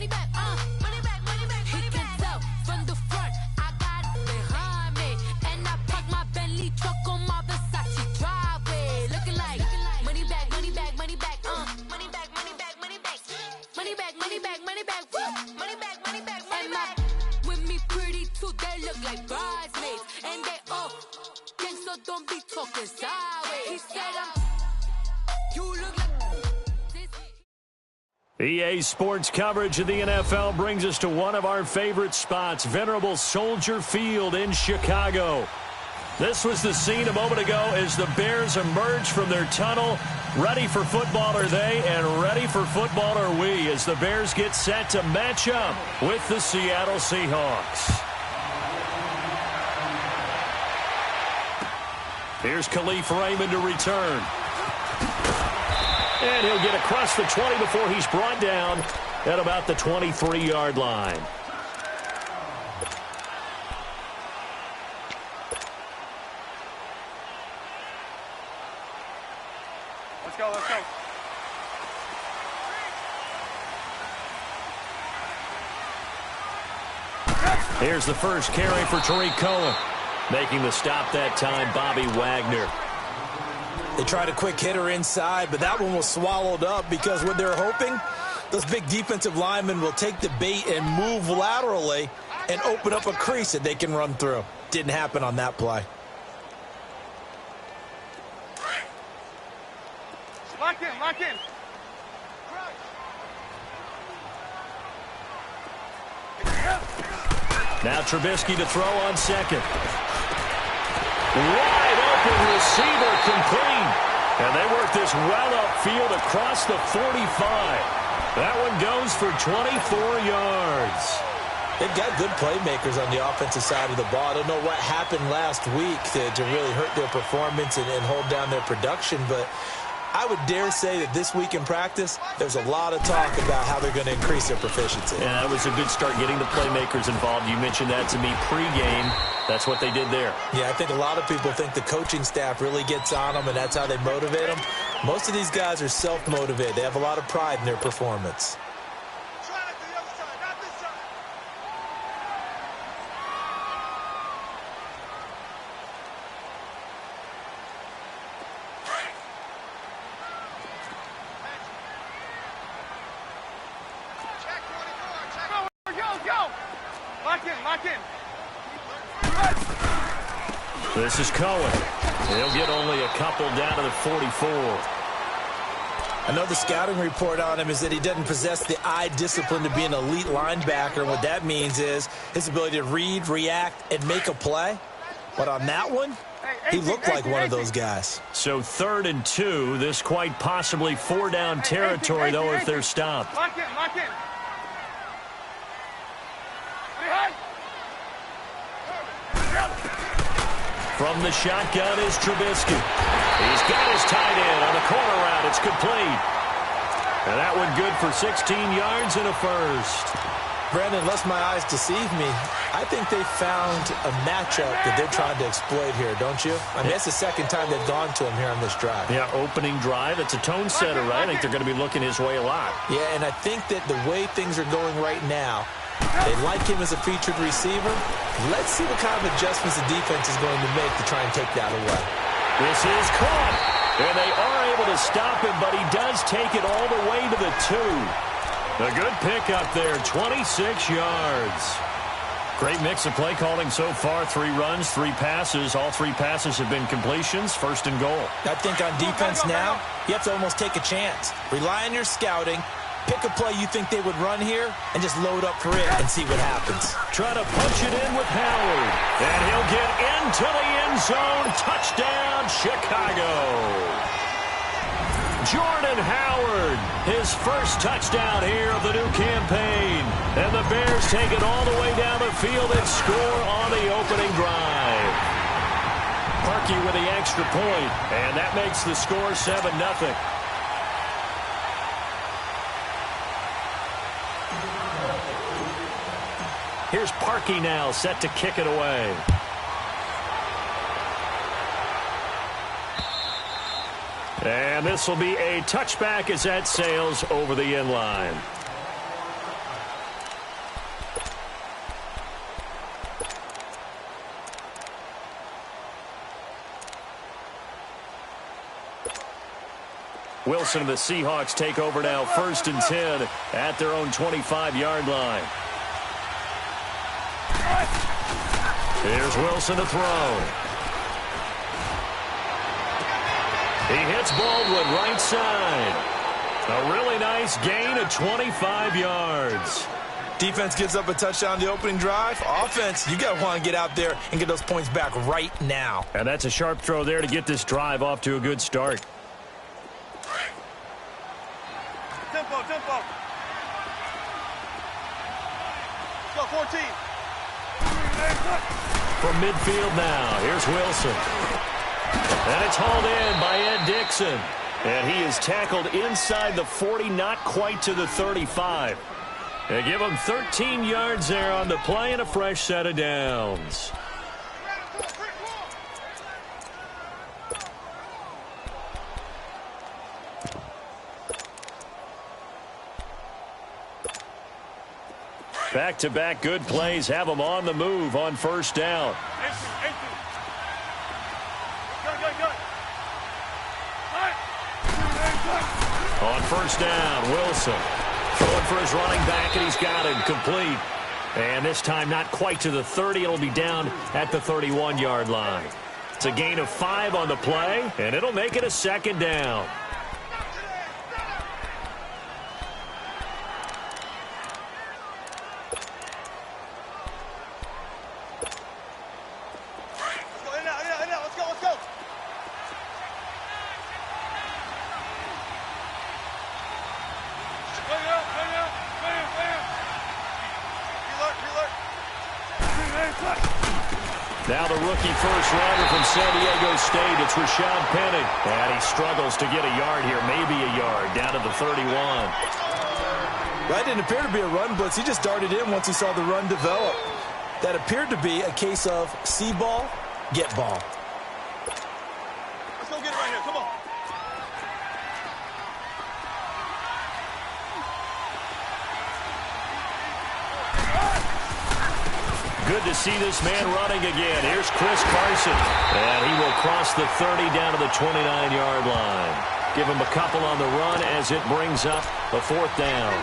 money back, money back, money back. He can tell from the front, I got it behind me. And I park my Bentley truck on my Versace driveway. Looking like money back, money back, money back, money back, money back, money back. Money back, money back, money back, woo. Money back, money back, money back. With me pretty too, they look like bridesmaids. And they all gang, so don't be talking sideways. He said you look like EA Sports coverage of the NFL brings us to one of our favorite spots, venerable Soldier Field in Chicago. This was the scene a moment ago as the Bears emerged from their tunnel. Ready for football are they, and ready for football are we, as the Bears get set to match up with the Seattle Seahawks. Here's Khalif Raymond to return. And he'll get across the 20 before he's brought down at about the 23-yard line. Let's go, let's go. Here's the first carry for Tariq Cohen. Making the stop that time, Bobby Wagner. They tried a quick hitter inside, but that one was swallowed up because what they're hoping, those big defensive linemen will take the bait and move laterally and open up a crease that they can run through. Didn't happen on that play. Lock in, lock in. Now Trubisky to throw on second. Wide open receiver complete. And they work this well upfield across the 45. That one goes for 24 yards. They've got good playmakers on the offensive side of the ball. I don't know what happened last week to really hurt their performance and hold down their production, but I would dare say that this week in practice, there's a lot of talk about how they're going to increase their proficiency. Yeah, that was a good start getting the playmakers involved. You mentioned that to me pregame. That's what they did there. Yeah, I think a lot of people think the coaching staff really gets on them, and that's how they motivate them. Most of these guys are self-motivated. They have a lot of pride in their performance. This is Cohen. He'll get only a couple down to the 44. I know the scouting report on him is that he doesn't possess the eye discipline to be an elite linebacker. And what that means is his ability to read, react, and make a play. But on that one, he looked like one of those guys. So 3rd and 2. This quite possibly 4-down territory, though, if they're stopped. Lock in, lock in. From the shotgun is Trubisky. He's got his tight end on the corner route. It's complete. And that one good for 16 yards and a first. Brandon, unless my eyes deceive me, I think they found a matchup that they're trying to exploit here, don't you? I mean, it's the second time they've gone to him here on this drive. Yeah, opening drive. It's a tone setter, right? I think they're going to be looking his way a lot. Yeah, and I think that the way things are going right now, they like him as a featured receiver. Let's see what kind of adjustments the defense is going to make to try and take that away. This is caught. And they are able to stop him, but he does take it all the way to the 2. A good pickup there, 26 yards. Great mix of play calling so far. 3 runs, 3 passes. All 3 passes have been completions. 1st and goal. I think on defense now, you have to almost take a chance. Rely on your scouting. Pick a play you think they would run here and just load up for it and see what happens. Try to punch it in with Howard. And he'll get into the end zone. Touchdown, Chicago. Jordan Howard, his first touchdown here of the new campaign. And the Bears take it all the way down the field and score on the opening drive. Parkey with the extra point, and that makes the score 7-0. Here's Parkey now, set to kick it away. And this will be a touchback as that sails over the end line. Wilson and the Seahawks take over now, 1st and 10 at their own 25-yard line. Here's Wilson to throw. He hits Baldwin right side. A really nice gain of 25 yards. Defense gives up a touchdown the opening drive. Offense, you got to want to get out there and get those points back right now. And that's a sharp throw there to get this drive off to a good start. Tempo, tempo. Let's go, 14. From midfield now, here's Wilson. And it's hauled in by Ed Dixon. And he is tackled inside the 40, not quite to the 35. They give him 13 yards there on the play and a fresh set of downs. Back-to-back good plays have them on the move on 1st down. On 1st down, Wilson throwing for his running back, and he's got him complete. And this time not quite to the 30. It'll be down at the 31-yard line. It's a gain of 5 on the play, and it'll make it a 2nd down. Now the rookie first rounder from San Diego State, it's Rashad Penny. And he struggles to get a yard here, maybe a yard, down to the 31. That didn't appear to be a run blitz. He just darted in once he saw the run develop. That appeared to be a case of see ball, get ball. Let's go get it right here, come on. Good to see this man running again. Here's Chris Carson. And he will cross the 30 down to the 29-yard line. Give him a couple on the run as it brings up a 4th down.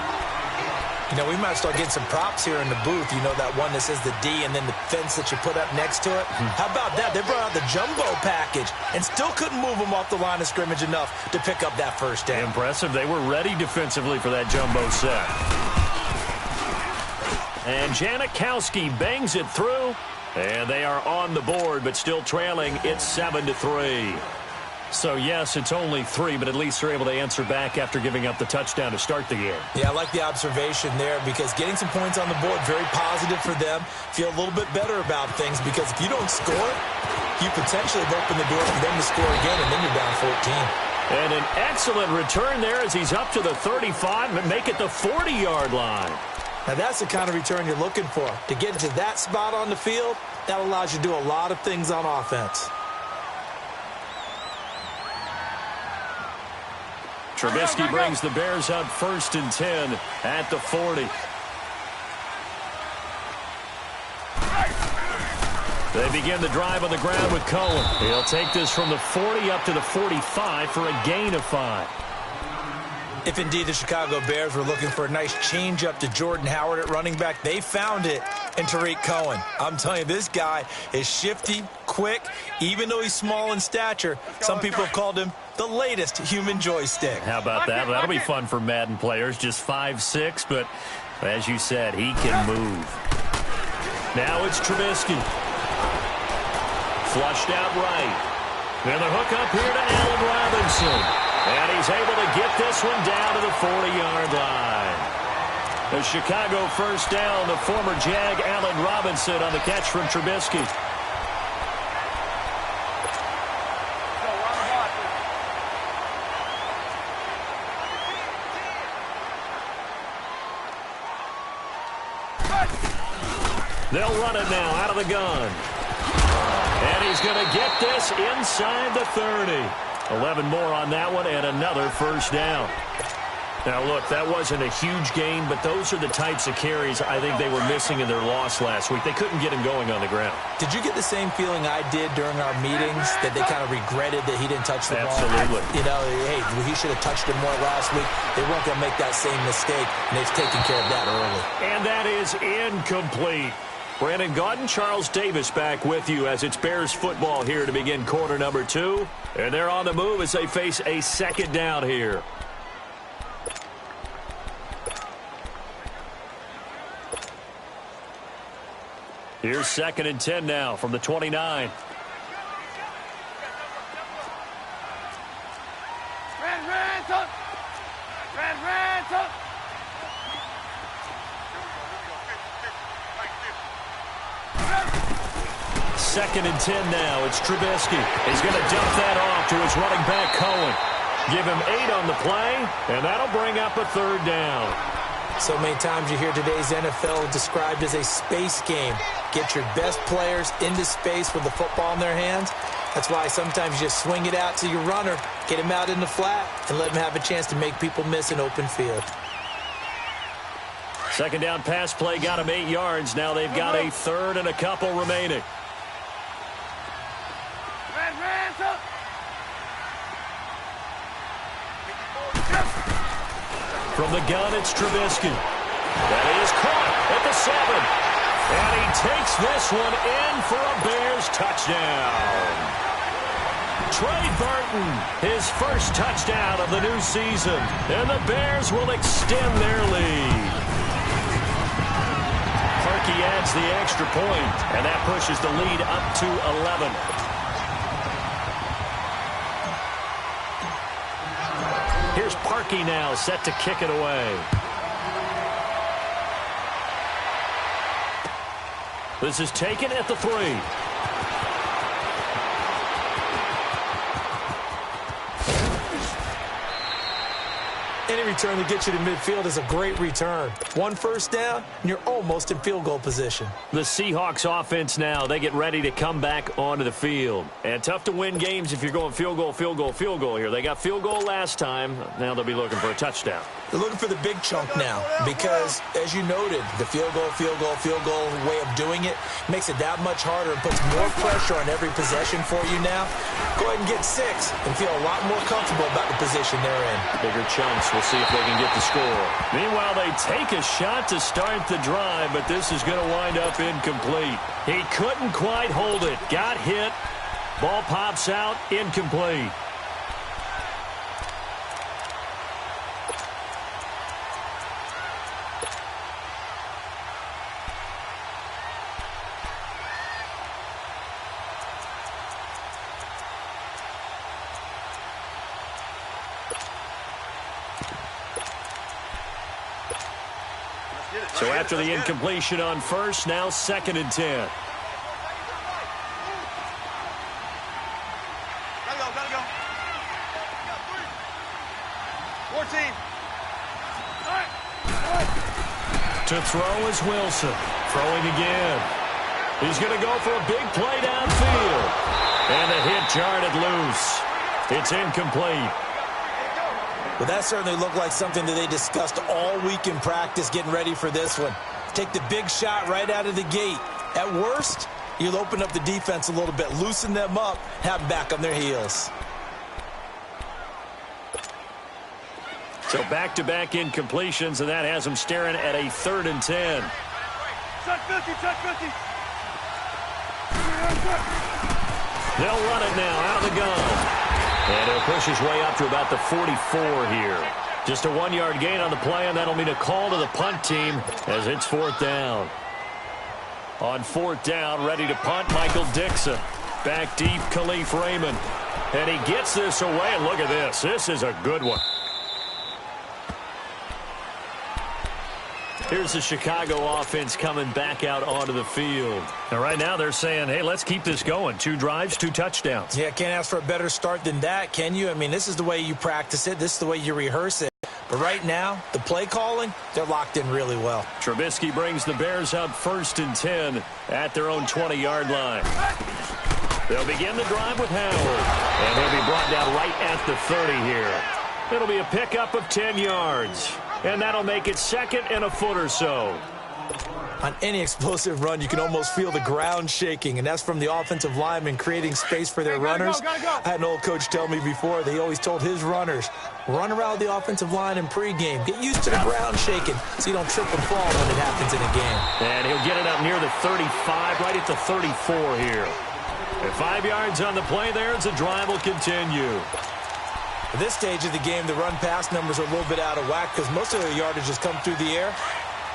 You know, we might start getting some props here in the booth. You know, that one that says the D and then the fence that you put up next to it? How about that? They brought out the jumbo package and still couldn't move them off the line of scrimmage enough to pick up that 1st down. Impressive. They were ready defensively for that jumbo set. And Janikowski bangs it through. And they are on the board, but still trailing. It's 7-3. So, yes, it's only 3, but at least they're able to answer back after giving up the touchdown to start the game. Yeah, I like the observation there because getting some points on the board, very positive for them. Feel a little bit better about things because if you don't score, you potentially have opened the door for them to score again, and then you're down 14. And an excellent return there as he's up to the 35 and make it the 40-yard line. Now, that's the kind of return you're looking for. To get into that spot on the field, that allows you to do a lot of things on offense. Trubisky brings the Bears up 1st and 10 at the 40. They begin the drive on the ground with Cohen. He'll take this from the 40 up to the 45 for a gain of 5. If indeed the Chicago Bears were looking for a nice change-up to Jordan Howard at running back, they found it in Tariq Cohen. I'm telling you, this guy is shifty, quick, even though he's small in stature. Some people have called him the latest human joystick. How about that? That'll be fun for Madden players. Just 5'6", but as you said, he can move. Now it's Trubisky. Flushed out right. Then the hook up here to Allen Robinson. And he's able to get this one down to the 40-yard line. The Chicago 1st down, the former Jag Allen Robinson on the catch from Trubisky. They'll run it now out of the gun. And he's going to get this inside the 30. 11 more on that one and another 1st down. Now, look, that wasn't a huge gain, but those are the types of carries I think they were missing in their loss last week. They couldn't get him going on the ground. Did you get the same feeling I did during our meetings, that they kind of regretted that he didn't touch the ball? Absolutely. You know, hey, he should have touched it more last week. They weren't going to make that same mistake, and they've taken care of that early. And that is incomplete. Brandon Gaudin, Charles Davis back with you as it's Bears football here to begin quarter number 2. And they're on the move as they face a second down here. Here's 2nd and 10 now from the 29. Second and 10 now. It's Trubisky. He's going to dump that off to his running back, Cohen. Give him 8 on the play, and that'll bring up a 3rd down. So many times you hear today's NFL described as a space game. Get your best players into space with the football in their hands. That's why sometimes you just swing it out to your runner, get him out in the flat, and let him have a chance to make people miss an open field. Second down pass play got him 8 yards. Now they've got a 3rd and a couple remaining. From the gun, it's Trubisky. That is caught at the 7. And he takes this one in for a Bears touchdown. Trey Burton, his first touchdown of the new season. And the Bears will extend their lead. Parkey adds the extra point, and that pushes the lead up to 11. Here's Parkey now, set to kick it away. This is taken at the 3. Any return to get you to midfield is a great return. 1 first down, and you're almost in field goal position. The Seahawks offense now, they get ready to come back onto the field. And tough to win games if you're going field goal, field goal, field goal here. They got field goal last time. Now they'll be looking for a touchdown. They're looking for the big chunk now because, as you noted, the field goal way of doing it makes it that much harder and puts more pressure on every possession for you now. Go ahead and get 6 and feel a lot more comfortable about the position they're in. Bigger chunks. We'll see if they can get the score. Meanwhile, they take a shot to start the drive, but this is going to wind up incomplete. He couldn't quite hold it. Got hit. Ball pops out. Incomplete. So after the incompletion on first, now 2nd and 10. Gotta go. 14. To throw is Wilson. Throwing again. He's going to go for a big play downfield. And the hit jarred it loose. It's incomplete. Well, that certainly looked like something that they discussed all week in practice getting ready for this one. Take the big shot right out of the gate. At worst, you'll open up the defense a little bit, loosen them up, have them back on their heels. So back-to-back incompletions, and that has them staring at a 3rd and 10. Check 50, check 50. They'll run it now out of the gun. And he'll push his way up to about the 44 here. Just a 1-yard gain on the play, and that'll mean a call to the punt team as it's 4th down. On 4th down, ready to punt, Michael Dixon. Back deep, Khalif Raymond. And he gets this away, and look at this. This is a good one. Here's the Chicago offense coming back out onto the field. And right now they're saying, hey, let's keep this going. 2 drives, 2 touchdowns. Yeah, can't ask for a better start than that, can you? I mean, this is the way you practice it. This is the way you rehearse it. But right now, the play calling, they're locked in really well. Trubisky brings the Bears up 1st and 10 at their own 20-yard line. They'll begin the drive with Howard. And he'll be brought down right at the 30 here. It'll be a pickup of 10 yards. And that'll make it 2nd and a foot or so. On any explosive run, you can almost feel the ground shaking, and that's from the offensive linemen creating space for their runners. I had an old coach tell me before, they always told his runners, run around the offensive line in pregame. Get used to the ground shaking so you don't trip and fall when it happens in a game. And he'll get it up near the 35, right at the 34 here. And 5 yards on the play there as the drive will continue. At this stage of the game, the run-pass numbers are a little bit out of whack because most of their yardage has come through the air.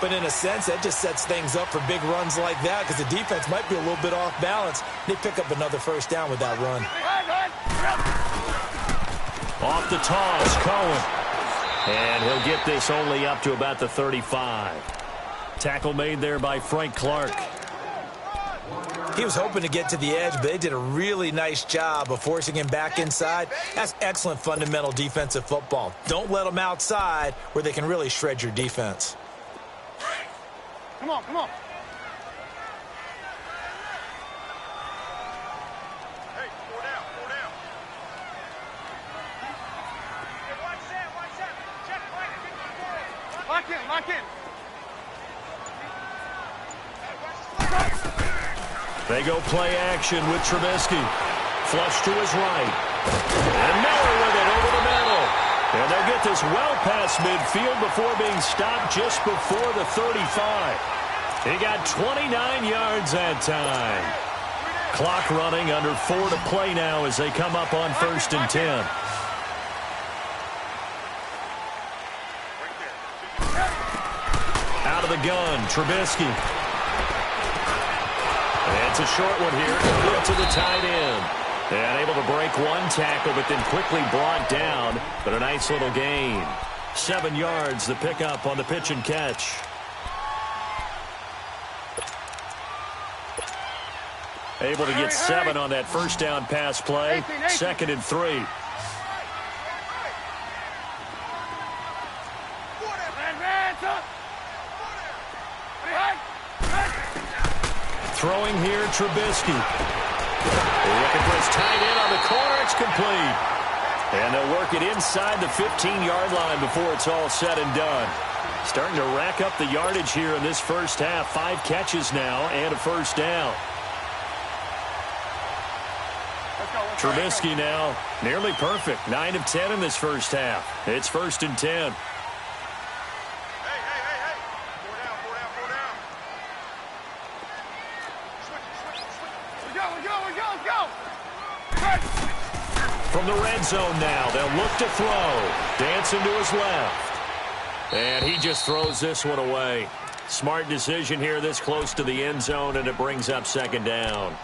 But in a sense, that just sets things up for big runs like that because the defense might be a little bit off balance. They pick up another first down with that run. Off the toss, Cohen. And he'll get this only up to about the 35. Tackle made there by Frank Clark. He was hoping to get to the edge, but they did a really nice job of forcing him back inside. That's excellent fundamental defensive football. Don't let them outside where they can really shred your defense. Come on, come on. Hey, 4 down, 4 down. Hey, watch that. Check, Mike, get the ball. Lock in. They go play action with Trubisky. Flush to his right. And Miller with it over the middle. And they'll get this well past midfield before being stopped just before the 35. He got 29 yards that time. Clock running, under 4 to play now as they come up on 1st and 10. Out of the gun, Trubisky. It's a short one here, good to the tight end. And able to break one tackle, but then quickly brought down. But a nice little gain. 7 yards, the pickup on the pitch and catch. Able to get 7 on that first down pass play. 2nd and 3. Throwing here, Trubisky. Looking for his tight end on the corner. It's complete. And they'll work it inside the 15-yard line before it's all said and done. Starting to rack up the yardage here in this first half. 5 catches now and a first down. Trubisky now nearly perfect. 9 of 10 in this first half. It's 1st and 10. From the red zone now, they'll look to throw. Dancing to his left. And he just throws this one away. Smart decision here this close to the end zone, and it brings up 2nd down.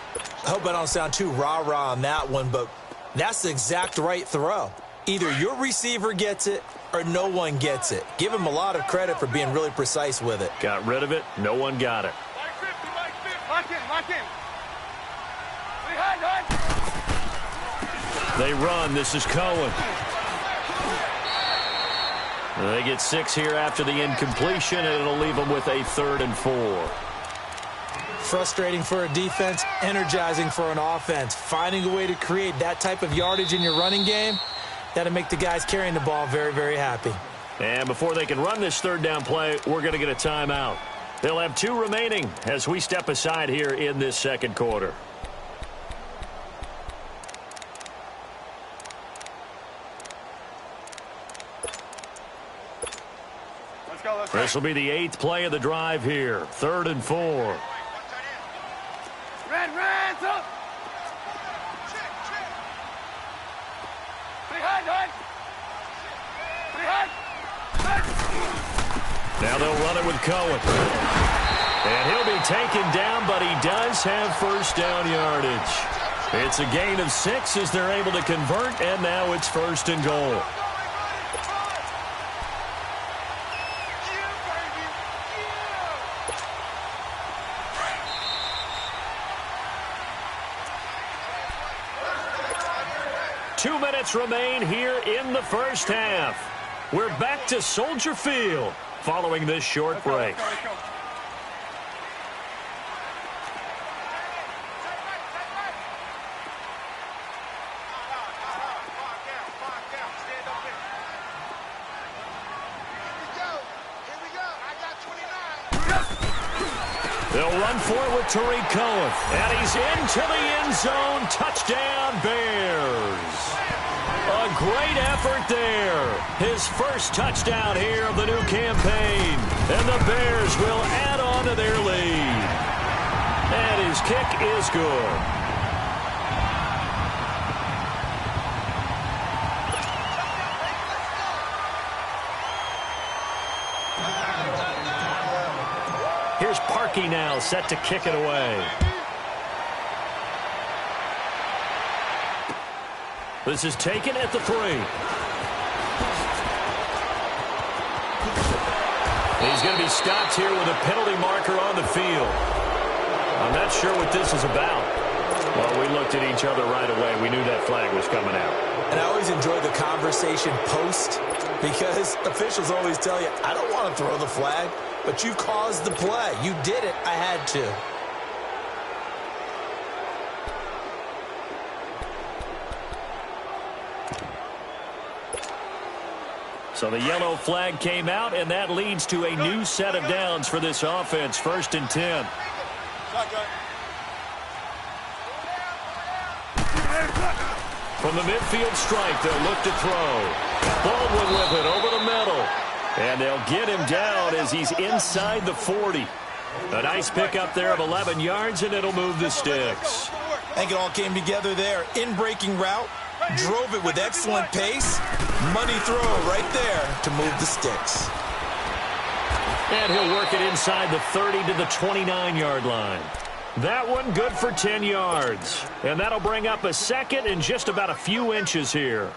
I hope I don't sound too rah-rah on that one, but that's the exact right throw. Either your receiver gets it or no one gets it. Give him a lot of credit for being really precise with it. Got rid of it. No one got it. Lock in. They run. This is Cohen. They get 6 here after the incompletion, and it'll leave them with a 3rd and 4. Frustrating for a defense, energizing for an offense. Finding a way to create that type of yardage in your running game, that'll make the guys carrying the ball very, very happy. And before they can run this 3rd down play, we're going to get a timeout. They'll have 2 remaining as we step aside here in this 2nd quarter. This will be the 8th play of the drive here. 3rd and 4. Red, up. Now they'll run it with Cohen. And he'll be taken down, but he does have first down yardage. It's a gain of 6 as they're able to convert, and now it's 1st and goal. Remain here in the first half. We're back to Soldier Field following this short break. They'll run for it with Tariq Cohen. And he's into the end zone. Touchdown, Bears. A great effort there. His first touchdown here of the new campaign. And the Bears will add on to their lead. And his kick is good. Here's Parkey now, set to kick it away. This is taken at the 3. He's going to be stopped here with a penalty marker on the field. I'm not sure what this is about. Well, we looked at each other right away. We knew that flag was coming out. And I always enjoy the conversation post because officials always tell you, I don't want to throw the flag, but you caused the play. You did it. I had to. So the yellow flag came out, and that leads to a new set of downs for this offense. 1st and 10. From the midfield stripe, they'll look to throw. Baldwin with it over the middle. And they'll get him down as he's inside the 40. A nice pickup there of 11 yards, and it'll move the sticks. I think it all came together there. In-breaking route, drove it with excellent pace. Money throw right there to move the sticks. And he'll work it inside the 30 to the 29-yard line. That one good for 10 yards. And that'll bring up a second and just about a few inches here.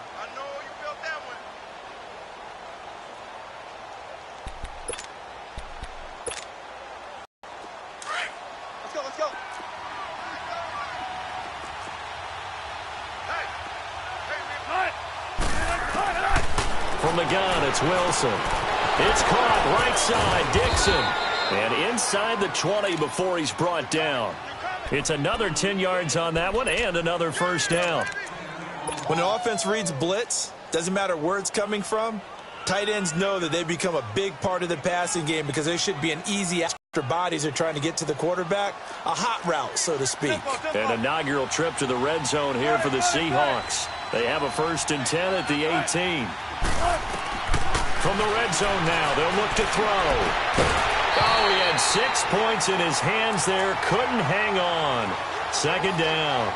From the gun, it's Wilson. It's caught right side, Dixon. And inside the 20 before he's brought down. It's another 10 yards on that one and another first down. When an offense reads blitz, doesn't matter where it's coming from, tight ends know that they become a big part of the passing game because they should be an easy after bodies are trying to get to the quarterback. A hot route, so to speak. An inaugural trip to the red zone here for the Seahawks. They have a 1st and 10 at the 18. From the red zone now, they'll look to throw. Oh, he had 6 points in his hands there. Couldn't hang on. 2nd down.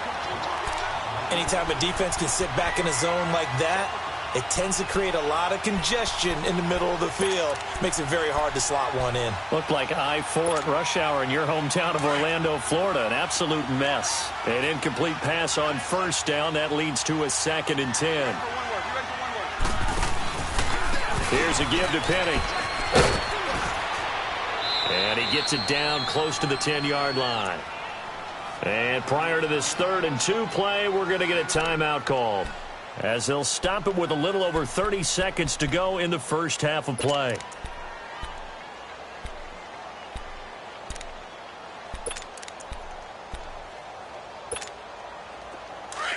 Anytime a defense can sit back in a zone like that, it tends to create a lot of congestion in the middle of the field. Makes it very hard to slot one in. Looked like I-4 at rush hour in your hometown of Orlando, Florida. An absolute mess. An incomplete pass on 1st down. That leads to a 2nd and 10. Here's a give to Penny. And he gets it down close to the 10-yard line. And prior to this 3rd and 2 play, we're going to get a timeout called, as they'll stop it with a little over 30 seconds to go in the first half of play.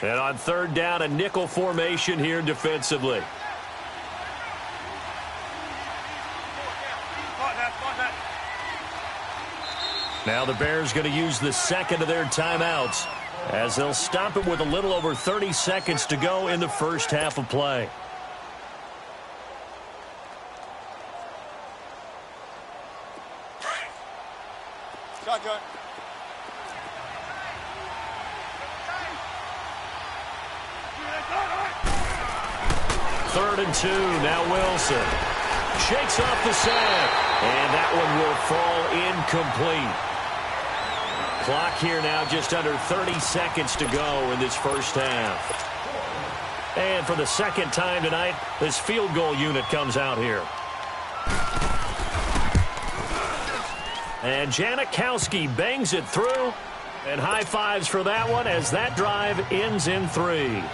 And on 3rd down, a nickel formation here defensively. Now the Bears going to use the 2nd of their timeouts, as they'll stop it with a little over 30 seconds to go in the first half of play. Shotgun. Third and 2, now Wilson. Shakes off the sack, and that one will fall incomplete. Clock here now just under 30 seconds to go in this first half. And for the 2nd time tonight, this field goal unit comes out here. And Janikowski bangs it through. And high fives for that one as that drive ends in 3.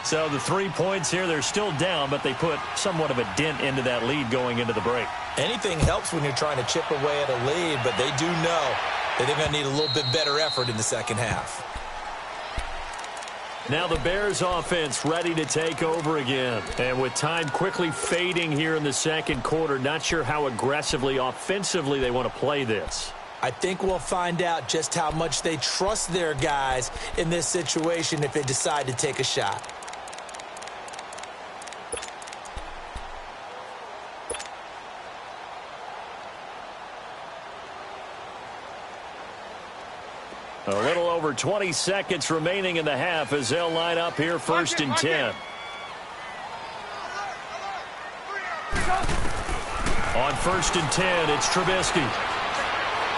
So the 3 points here, they're still down, but they put somewhat of a dent into that lead going into the break. Anything helps when you're trying to chip away at a lead, but they do know that they're going to need a little bit better effort in the second half. Now the Bears offense ready to take over again. And with time quickly fading here in the second quarter, not sure how aggressively, offensively they want to play this. I think we'll find out just how much they trust their guys in this situation if they decide to take a shot. A little over 20 seconds remaining in the half as they'll line up here first and 10. On first and 10, it's Trubisky.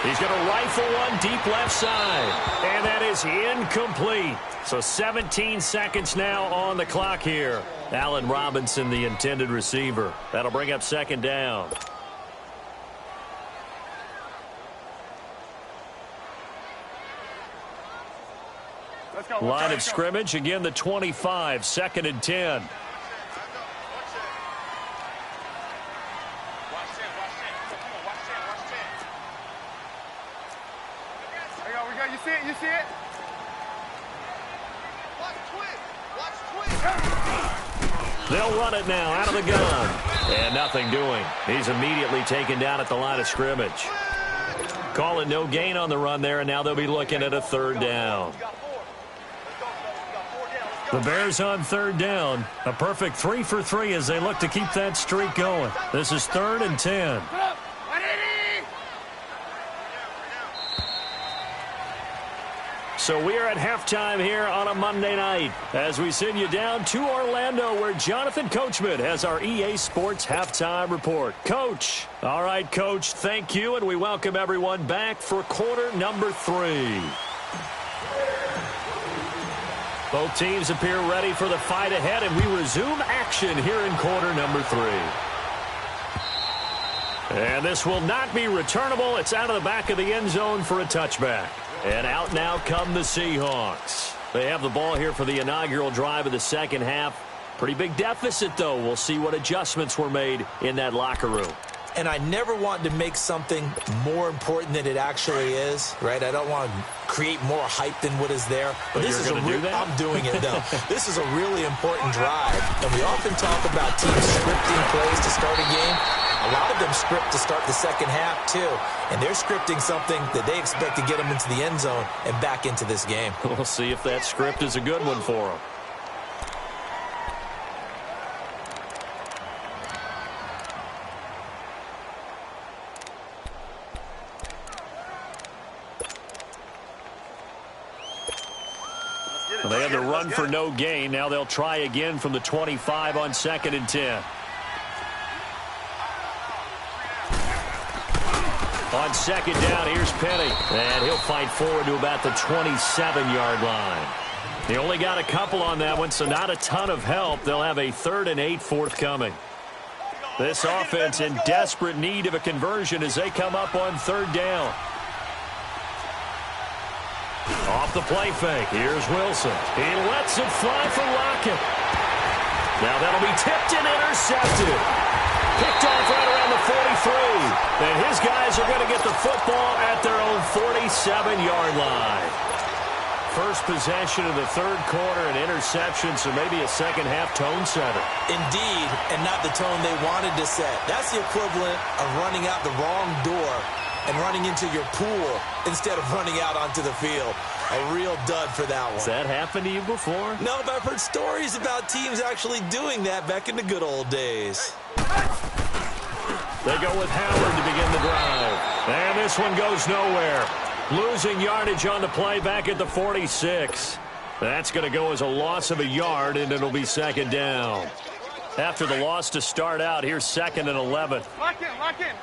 He's going to rifle one deep left side. And that is incomplete. So 17 seconds now on the clock here. Allen Robinson, the intended receiver. That'll bring up second down. Line of scrimmage, again the 25, second and 10. You see it? You see it? Watch twist. They'll run it now out of the gun. And nothing doing. He's immediately taken down at the line of scrimmage. Calling no gain on the run there, and now they'll be looking at a third down. The Bears on third down. A perfect 3 for 3 as they look to keep that streak going. This is third and 10. So we are at halftime here on a Monday night as we send you down to Orlando where Jonathan Coachman has our EA Sports halftime report. Coach. All right, Coach, thank you, and we welcome everyone back for quarter number 3. Both teams appear ready for the fight ahead, and we resume action here in quarter number 3. And this will not be returnable. It's out of the back of the end zone for a touchback. And out now come the Seahawks. They have the ball here for the inaugural drive of the second half. Pretty big deficit, though. We'll see what adjustments were made in that locker room. And I never want to make something more important than it actually is, right? I don't want to create more hype than what is there. But this is I'm doing it, though. This is a really important drive. And we often talk about teams scripting plays to start a game. A lot of them script to start the second half, too. And they're scripting something that they expect to get them into the end zone and back into this game. We'll see if that script is a good one for them. They had the run for no gain. Now they'll try again from the 25 on second and 10. On second down, here's Penny. And he'll fight forward to about the 27-yard line. They only got a couple on that one, so not a ton of help. They'll have a 3rd and 8 forthcoming. This offense in desperate need of a conversion as they come up on third down. Off the play fake. Here's Wilson. He lets it fly for Lockett. Now that'll be tipped and intercepted. Picked off right around the 43. And his guys are going to get the football at their own 47-yard line. First possession of the third quarter, an interception, so maybe a second-half tone setter. Indeed, and not the tone they wanted to set. That's the equivalent of running out the wrong door and running into your pool instead of running out onto the field. A real dud for that one. Has that happened to you before? No, but I've heard stories about teams actually doing that back in the good old days. They go with Howard to begin the drive. And this one goes nowhere. Losing yardage on the play back at the 46. That's going to go as a loss of a yard, and it'll be second down. After the loss to start out, here's second and 11. Lock in, lock in.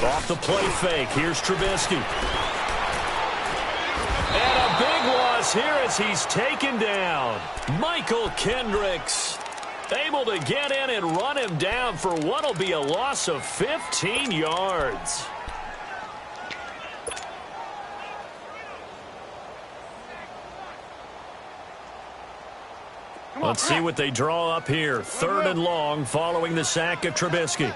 Off the play fake. Here's Trubisky. And a big loss here as he's taken down. Michael Kendricks able to get in and run him down for what will be a loss of 15 yards. Let's see what they draw up here. Third and long following the sack of Trubisky.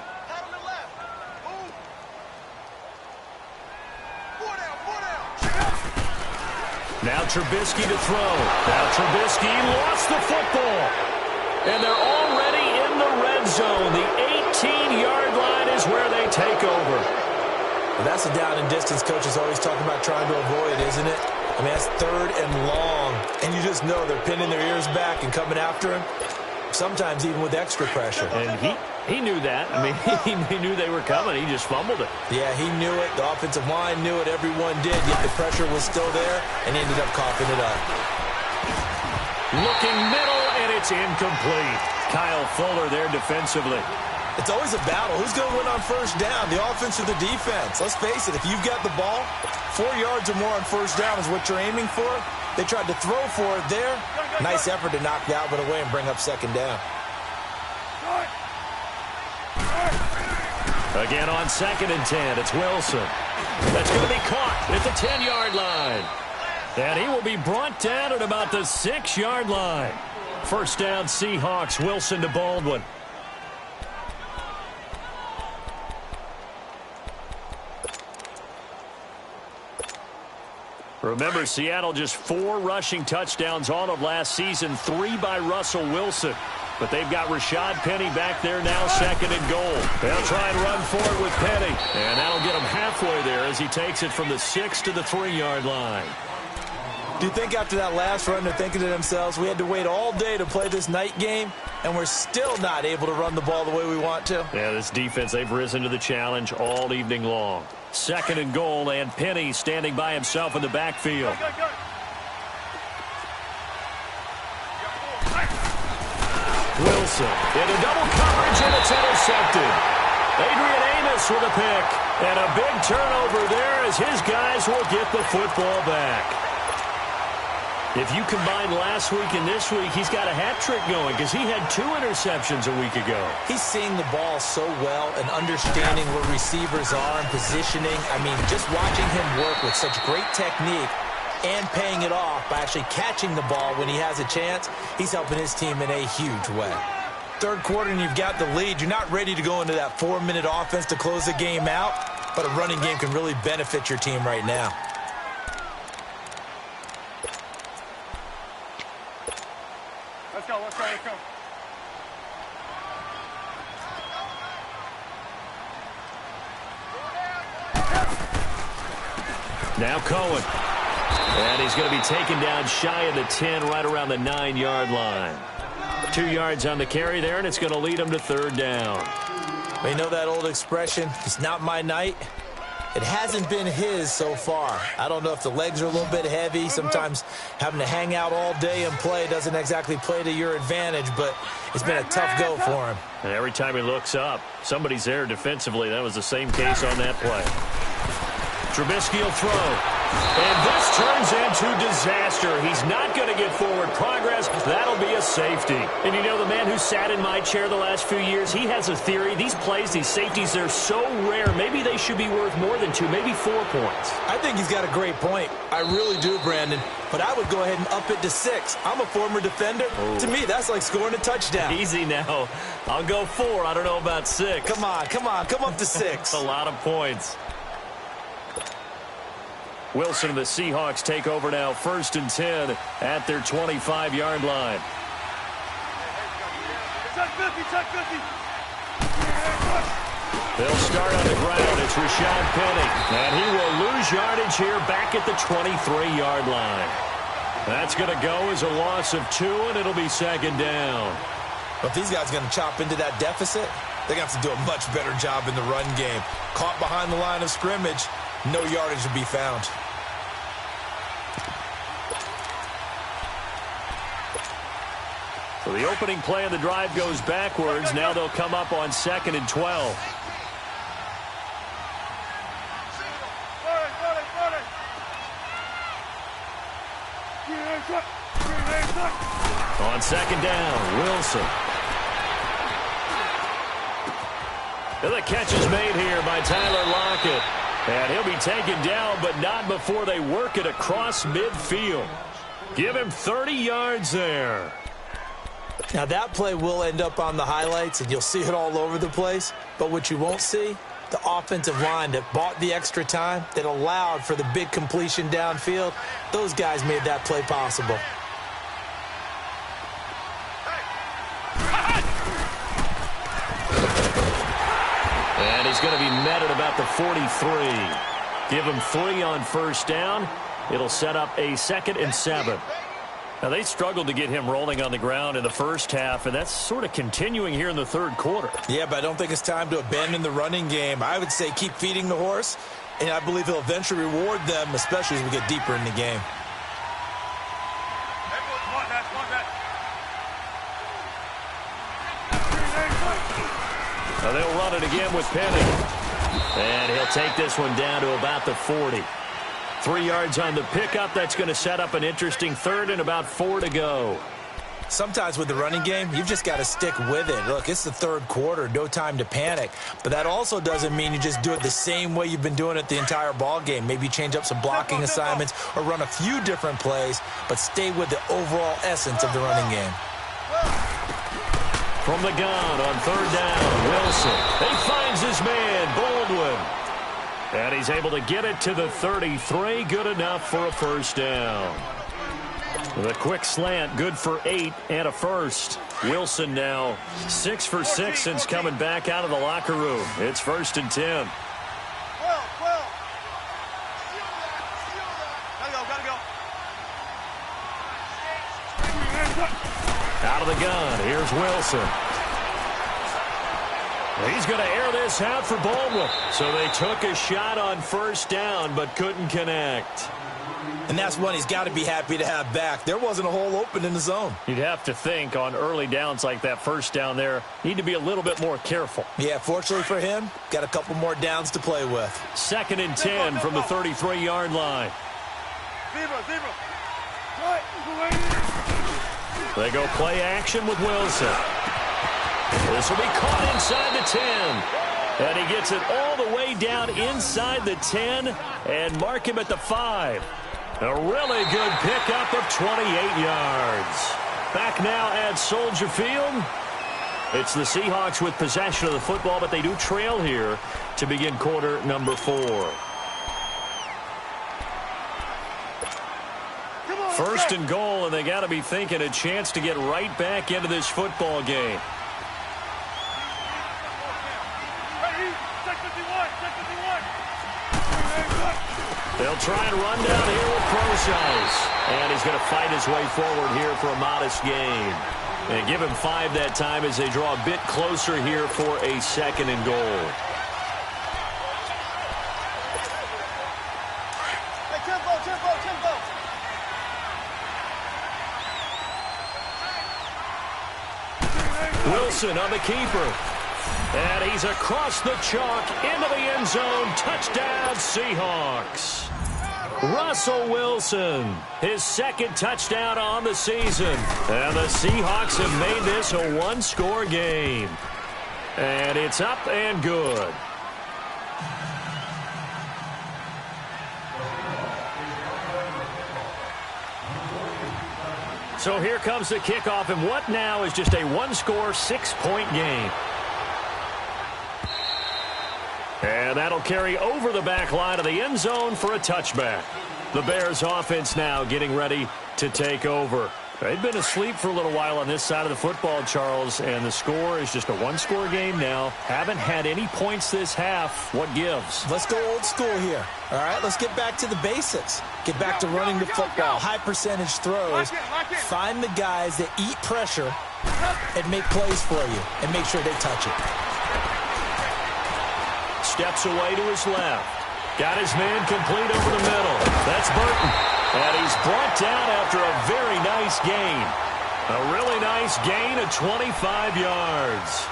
Now Trubisky to throw. Now Trubisky lost the football. And they're already in the red zone. The 18-yard where they take over. Well, that's a down and distance coach is always talking about trying to avoid, isn't it? I mean, that's 3rd and long, and you just know they're pinning their ears back and coming after him, sometimes even with extra pressure. And he knew that. I mean, he knew they were coming. He just fumbled it. Yeah, he knew it. The offensive line knew it. Everyone did, yet the pressure was still there, and he ended up coughing it up. Looking middle, and it's incomplete. Kyle Fuller there defensively. It's always a battle. Who's going to win on first down, the offense or the defense? Let's face it, if you've got the ball, 4 yards or more on first down is what you're aiming for. They tried to throw for it there. Nice effort to knock that one away and bring up second down. Again on 2nd and 10, it's Wilson. That's going to be caught at the 10-yard line. And he will be brought down at about the 6-yard line. First down, Seahawks. Wilson to Baldwin. Remember, Seattle just 4 rushing touchdowns all of last season, 3 by Russell Wilson. But they've got Rashad Penny back there now, 2nd and goal. They'll try and run forward with Penny. And that'll get him halfway there as he takes it from the 6 to the 3-yard line. Do you think after that last run they're thinking to themselves, we had to wait all day to play this night game, and we're still not able to run the ball the way we want to? Yeah, this defense, they've risen to the challenge all evening long. 2nd and goal, and Penny standing by himself in the backfield. Wilson into double coverage, and it's intercepted. Adrian Amos with a pick, and a big turnover there as his guys will get the football back. If you combine last week and this week, he's got a hat trick going because he had 2 interceptions a week ago. He's seeing the ball so well and understanding where receivers are and positioning. I mean, just watching him work with such great technique and paying it off by actually catching the ball when he has a chance, he's helping his team in a huge way. 3rd quarter and you've got the lead. You're not ready to go into that 4-minute offense to close the game out, but a running game can really benefit your team right now. Let's go, let's go, let's go. Now Cohen. And he's going to be taken down shy of the 10, right around the 9-yard line. 2 yards on the carry there, and it's going to lead him to 3rd down. You know that old expression, it's not my night? It hasn't been his so far. I don't know if the legs are a little bit heavy. Sometimes having to hang out all day and play doesn't exactly play to your advantage, but it's been a tough go for him. And every time he looks up, somebody's there defensively. That was the same case on that play. Trubisky will throw. And this turns into disaster. He's not going to get forward progress. That'll be a safety. And you know, the man who sat in my chair the last few years, he has a theory. These plays, these safeties, they're so rare. Maybe they should be worth more than 2, maybe 4 points. I think he's got a great point. I really do, Brandon. But I would go ahead and up it to 6. I'm a former defender. Oh. To me, that's like scoring a touchdown. Easy now. I'll go 4. I don't know about 6. Come on. Come up to 6. A lot of points. Wilson and the Seahawks take over now, 1st and 10 at their 25-yard line. Check 50, check 50. They'll start on the ground. It's Rashad Penny. And he will lose yardage here back at the 23-yard line. That's going to go as a loss of 2, and it'll be 2nd down. But if these guys are going to chop into that deficit, they're going to have to do a much better job in the run game. Caught behind the line of scrimmage, no yardage to be found. So the opening play of the drive goes backwards. Now they'll come up on 2nd and 12. On 2nd down, Wilson. And the catch is made here by Tyler Lockett. And he'll be taken down, but not before they work it across midfield. Give him 30 yards there. Now, that play will end up on the highlights, and you'll see it all over the place. But what you won't see, the offensive line that bought the extra time, that allowed for the big completion downfield, those guys made that play possible. And he's going to be met at about the 43. Give him 3 on first down. It'll set up a 2nd and 7. Now, they struggled to get him rolling on the ground in the first half, and that's sort of continuing here in the third quarter. Yeah, but I don't think it's time to abandon the running game. I would say keep feeding the horse, and I believe he'll eventually reward them, especially as we get deeper in the game. Now they'll run it again with Penny. And he'll take this one down to about the 40. 3 yards on the pickup. That's going to set up an interesting 3rd and about 4 to go. Sometimes with the running game, you've just got to stick with it. Look, it's the third quarter, no time to panic. But that also doesn't mean you just do it the same way you've been doing it the entire ball game. Maybe change up some blocking assignments or run a few different plays, but stay with the overall essence of the running game. From the gun on 3rd down, Wilson. He finds his man, Baldwin. And he's able to get it to the 33. Good enough for a first down. The quick slant, good for 8 and a first. Wilson now 6 for 6 since coming back out of the locker room. It's 1st and 10. Gotta go. Out of the gun, here's Wilson. He's going to air this out for Baldwin. So they took a shot on first down, but couldn't connect. And that's one he's got to be happy to have back. There wasn't a hole open in the zone. You'd have to think on early downs like that first down there, need to be a little bit more careful. Yeah, fortunately for him, got a couple more downs to play with. 2nd and 10 from the 33-yard line. Zebra. They go play action with Wilson. This will be caught inside the 10. And he gets it all the way down inside the 10 and mark him at the 5. A really good pickup of 28 yards. Back now at Soldier Field. It's the Seahawks with possession of the football, but they do trail here to begin quarter number 4. 1st and goal, and they got to be thinking a chance to get right back into this football game. They'll try and run down here with Procise. And he's going to fight his way forward here for a modest gain. And give him 5 that time as they draw a bit closer here for a 2nd and goal. Hey, tempo. Wilson on the keeper. And he's across the chalk into the end zone. Touchdown, Seahawks. Russell Wilson, his 2nd touchdown on the season. And the Seahawks have made this a 1-score game. And it's up and good. So here comes the kickoff, and what now is just a 1-score, 6-point game. And that'll carry over the back line of the end zone for a touchback. The Bears offense now getting ready to take over. They've been asleep for a little while on this side of the football, Charles, and the score is just a 1-score game now. Haven't had any points this half. What gives? Let's go old school here. All right, let's get back to the basics. Get back to running the football, high percentage throws. Find the guys that eat pressure and make plays for you and make sure they touch it. Steps away to his left. Got his man complete over the middle. That's Burton. And he's brought down after a very nice gain. A really nice gain of 25 yards.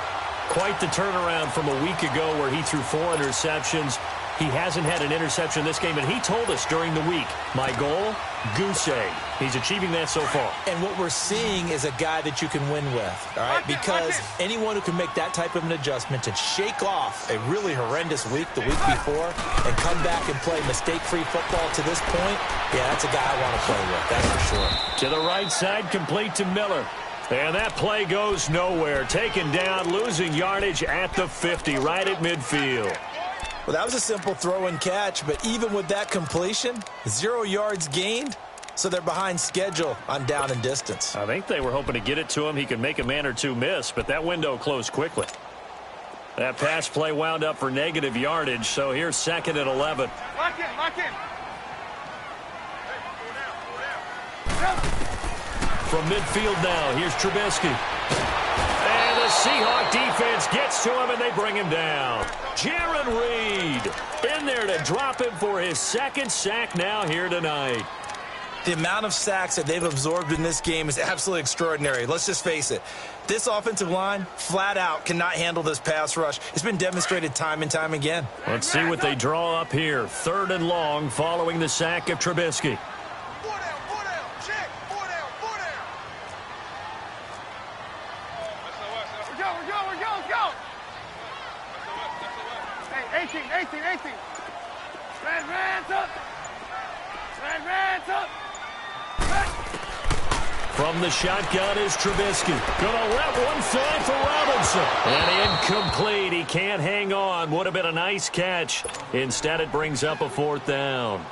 Quite the turnaround from a week ago where he threw 4 interceptions. He hasn't had an interception this game, and he told us during the week, my goal, goose egg. He's achieving that so far. And what we're seeing is a guy that you can win with, all right? Because anyone who can make that type of an adjustment to shake off a really horrendous week the week before and come back and play mistake-free football to this point, yeah, that's a guy I want to play with, that's for sure. To the right side, complete to Miller. And that play goes nowhere. Taken down, losing yardage at the 50, right at midfield. Well, that was a simple throw and catch, but even with that completion, 0 yards gained, so they're behind schedule on down and distance. I think they were hoping to get it to him. He could make a man or two miss, but that window closed quickly. That pass play wound up for negative yardage, so here's 2nd and 11. Lock in, lock in. From midfield now, here's Trubisky. And the Seahawk defense gets to him, and they bring him down. Jaron Reed in there to drop him for his 2nd sack now here tonight. The amount of sacks that they've absorbed in this game is absolutely extraordinary. Let's just face it. This offensive line, flat out, cannot handle this pass rush. It's been demonstrated time and time again. Let's see what they draw up here. 3rd and long following the sack of Trubisky. 4 down, check. 4 down. We're go, let's go. Hey, 18. Red up. From the shotgun is Trubisky. Gonna let one fly for Robinson. And incomplete. He can't hang on. Would have been a nice catch. Instead, it brings up a 4th down.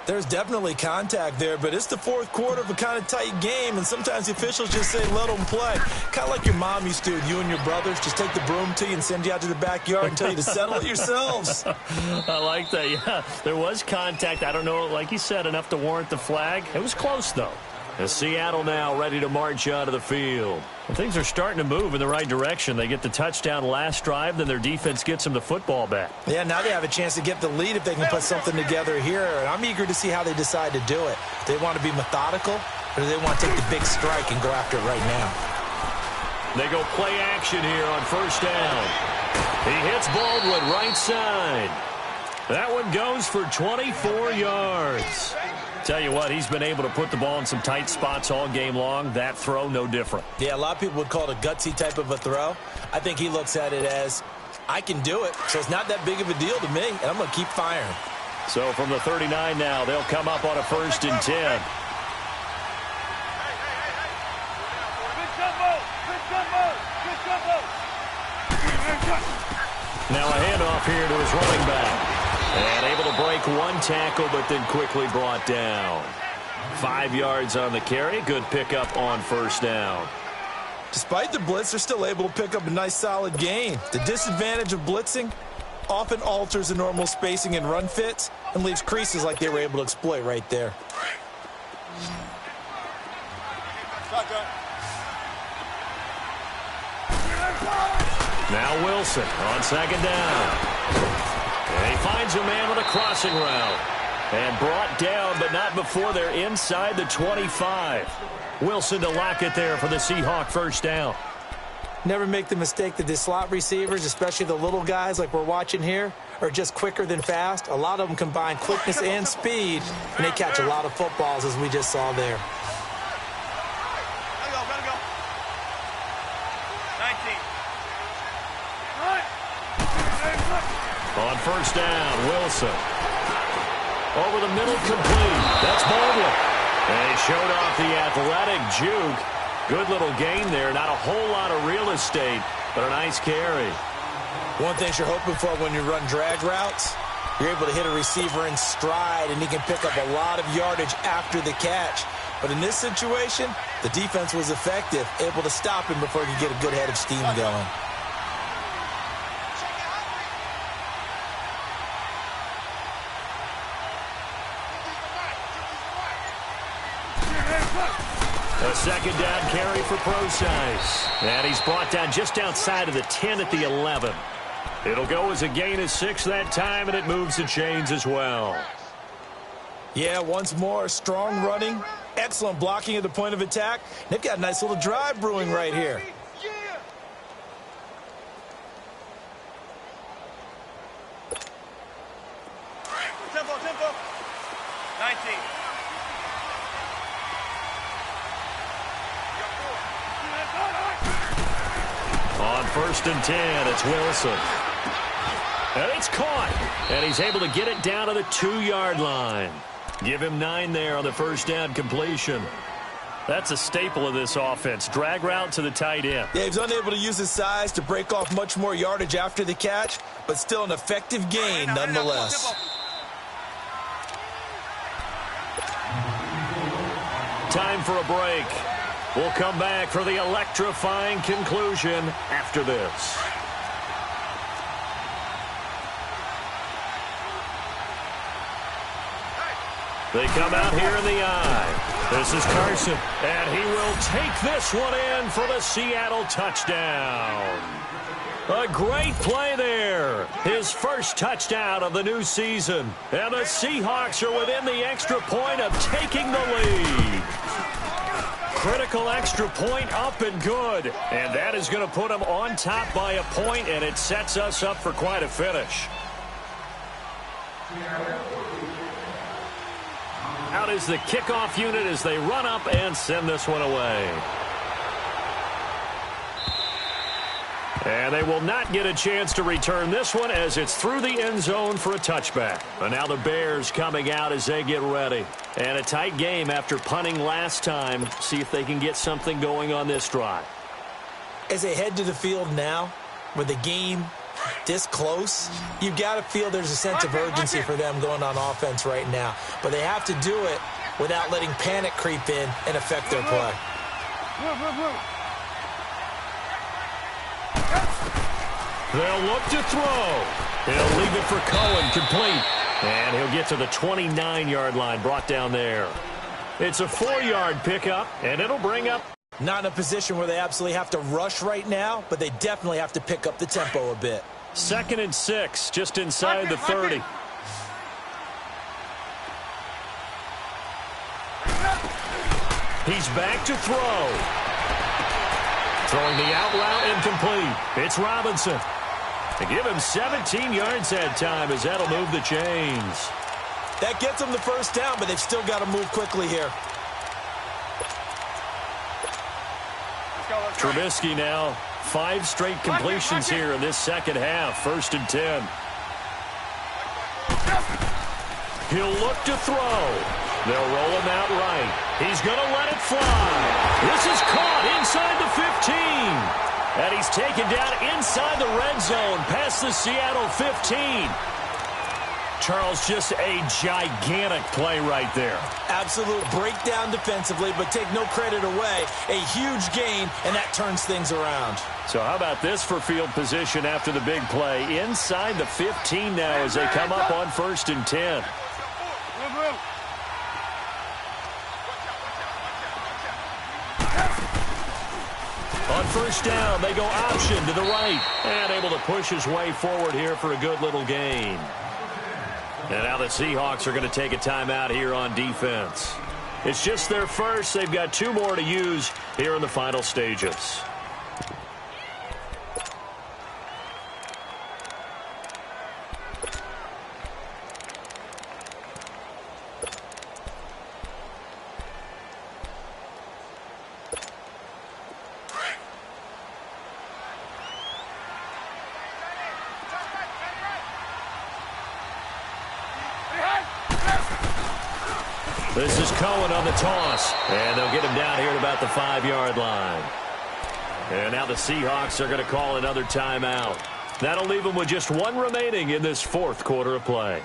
There's definitely contact there, but it's the 4th quarter of a kind of tight game, and sometimes the officials just say, let them play. Kind of like your mom used to with you and your brothers. Just take the broom to you and send you out to the backyard and tell you to settle it yourselves. I like that, yeah. There was contact. I don't know, like you said, enough to warrant the flag. It was close, though. As Seattle now ready to march out of the field. And things are starting to move in the right direction. They get the touchdown last drive, then their defense gets them the football back. Yeah, now they have a chance to get the lead if they can put something together here. And I'm eager to see how they decide to do it. Do they want to be methodical, or do they want to take the big strike and go after it right now? They go play action here on 1st down. He hits Baldwin right side. That one goes for 24 yards. Tell you what, he's been able to put the ball in some tight spots all game long. That throw, no different. Yeah, a lot of people would call it a gutsy type of a throw. I think he looks at it as, I can do it, so it's not that big of a deal to me, and I'm going to keep firing. So from the 39 now, they'll come up on a 1st and 10. Good jumbo. Now a handoff here to his running back. And able to break one tackle, but then quickly brought down. 5 yards on the carry. Good pickup on 1st down. Despite the blitz, they're still able to pick up a nice solid gain. The disadvantage of blitzing often alters the normal spacing and run fits and leaves creases like they were able to exploit right there. Now Wilson on 2nd down. And he finds a man with a crossing route. And brought down, but not before they're inside the 25. Wilson to lock it there for the Seahawk 1st down. Never make the mistake that the slot receivers, especially the little guys like we're watching here, are just quicker than fast. A lot of them combine quickness and speed, and they catch a lot of footballs, as we just saw there. Gotta go. 19. On 1st down, Wilson. Over the middle, complete. That's Baldwin. And he showed off the athletic juke. Good little gain there. Not a whole lot of real estate, but a nice carry. One thing you're hoping for when you run drag routes, you're able to hit a receiver in stride, and he can pick up a lot of yardage after the catch. But in this situation, the defense was effective, able to stop him before he could get a good head of steam going. A 2nd down carry for Procise. And he's brought down just outside of the 10 at the 11. It'll go as a gain of 6 that time, and it moves the chains as well. Yeah, once more, strong running, excellent blocking at the point of attack. They've got a nice little drive brewing right here. Tempo. 19. On 1st and 10, it's Wilson. And it's caught. And he's able to get it down to the 2-yard line. Give him 9 there on the 1st down completion. That's a staple of this offense. Drag route to the tight end. Yeah, he's unable to use his size to break off much more yardage after the catch, but still an effective gain nonetheless. Time for a break. We'll come back for the electrifying conclusion after this. They come out here in the eye. This is Carson, and he will take this one in for the Seattle touchdown. A great play there. His first touchdown of the new season. And the Seahawks are within the extra point of taking the lead. Critical extra point up and good. And that is going to put them on top by a point, and it sets us up for quite a finish. Out is the kickoff unit as they run up and send this one away. And they will not get a chance to return this one as it's through the end zone for a touchback. And now the Bears coming out as they get ready. And a tight game after punting last time. See if they can get something going on this drive. As they head to the field now, with the game this close, you've got to feel there's a sense of urgency for them going on offense right now. But they have to do it without letting panic creep in and affect their play. They'll look to throw. He'll leave it for Cohen, complete. And he'll get to the 29-yard line, brought down there. It's a 4-yard pickup, and it'll bring up. Not in a position where they absolutely have to rush right now, but they definitely have to pick up the tempo a bit. 2nd and 6, just inside the 30. He's back to throw. Throwing the out route incomplete. It's Robinson. They give him 17 yards that time as that'll move the chains. That gets them the first down, but they've still got to move quickly here. Trubisky now, 5 straight completions here in this second half. 1st and 10. He'll look to throw. They'll roll him out right. He's going to let it fly. This is caught inside the 15. And he's taken down inside the red zone past the Seattle 15. Charles, just a gigantic play right there. Absolute breakdown defensively, but take no credit away. A huge gain, and that turns things around. So how about this for field position after the big play? Inside the 15 now as they come up on 1st and 10. On 1st down, they go option to the right. And able to push his way forward here for a good little gain. And now the Seahawks are going to take a timeout here on defense. It's just their first. They've got 2 more to use here in the final stages. This is Cohen on the toss, and they'll get him down here at about the 5-yard line. And now the Seahawks are going to call another timeout. That'll leave them with just 1 remaining in this 4th quarter of play.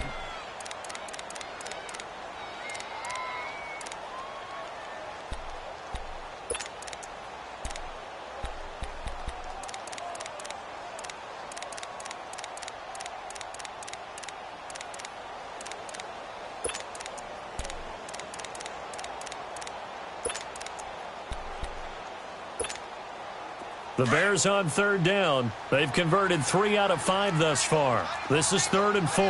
The Bears on 3rd down. They've converted 3 out of 5 thus far. This is 3rd and 4.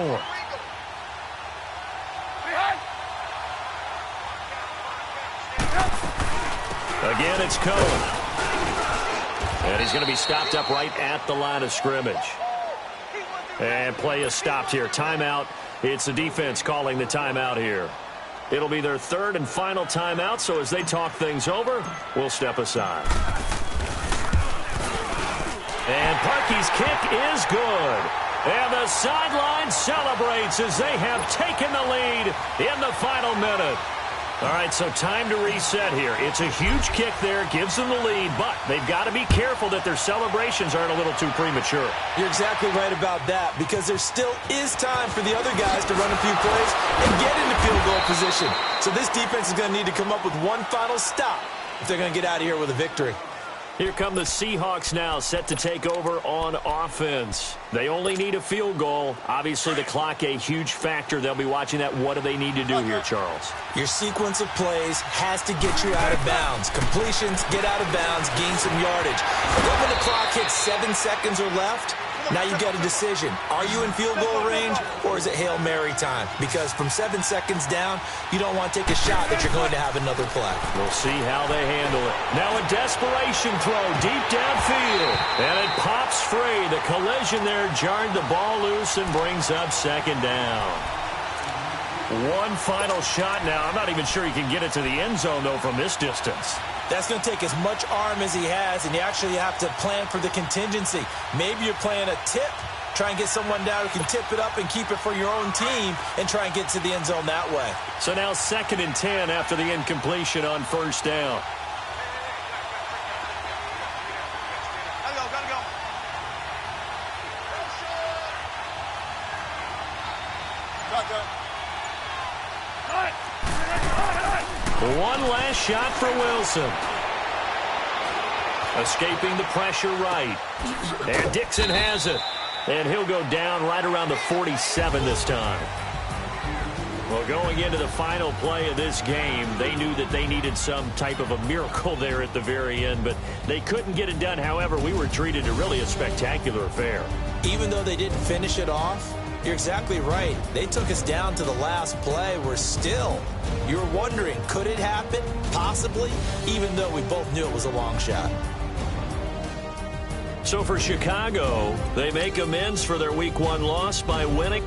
Again, it's Cohen. And he's going to be stopped up right at the line of scrimmage. And play is stopped here. Timeout. It's the defense calling the timeout here. It'll be their 3rd and final timeout, so as they talk things over, we'll step aside. And Parkey's kick is good. And the sideline celebrates as they have taken the lead in the final minute. All right, so time to reset here. It's a huge kick there, gives them the lead, but they've got to be careful that their celebrations aren't a little too premature. You're exactly right about that, because there still is time for the other guys to run a few plays and get into field goal position. So this defense is going to need to come up with one final stop if they're going to get out of here with a victory. Here come the Seahawks now, set to take over on offense. They only need a field goal. Obviously, the clock a huge factor. They'll be watching that. What do they need to do here, Charles? Your sequence of plays has to get you out of bounds. Completions, get out of bounds, gain some yardage. Then when the clock hits 7 seconds or left, now you get a decision. Are you in field goal range, or is it Hail Mary time? Because from 7 seconds down, you don't want to take a shot that you're going to have another play. We'll see how they handle it. Now a desperation throw deep downfield. And it pops free. The collision there jarred the ball loose and brings up second down. One final shot now. I'm not even sure he can get it to the end zone, though, from this distance. That's going to take as much arm as he has, and you actually have to plan for the contingency. Maybe you're playing a tip. Try and get someone down who can tip it up and keep it for your own team and try and get to the end zone that way. So now 2nd and 10 after the incompletion on first down. Gotta go. One last shot for Wilson. Escaping the pressure right. And Dixon has it. And he'll go down right around the 47 this time. Well, going into the final play of this game, they knew that they needed some type of a miracle there at the very end, but they couldn't get it done. However, we were treated to really a spectacular affair. Even though they didn't finish it off, you're exactly right. They took us down to the last play. You were wondering, could it happen? Possibly, even though we both knew it was a long shot. So for Chicago, they make amends for their Week 1 loss by winning.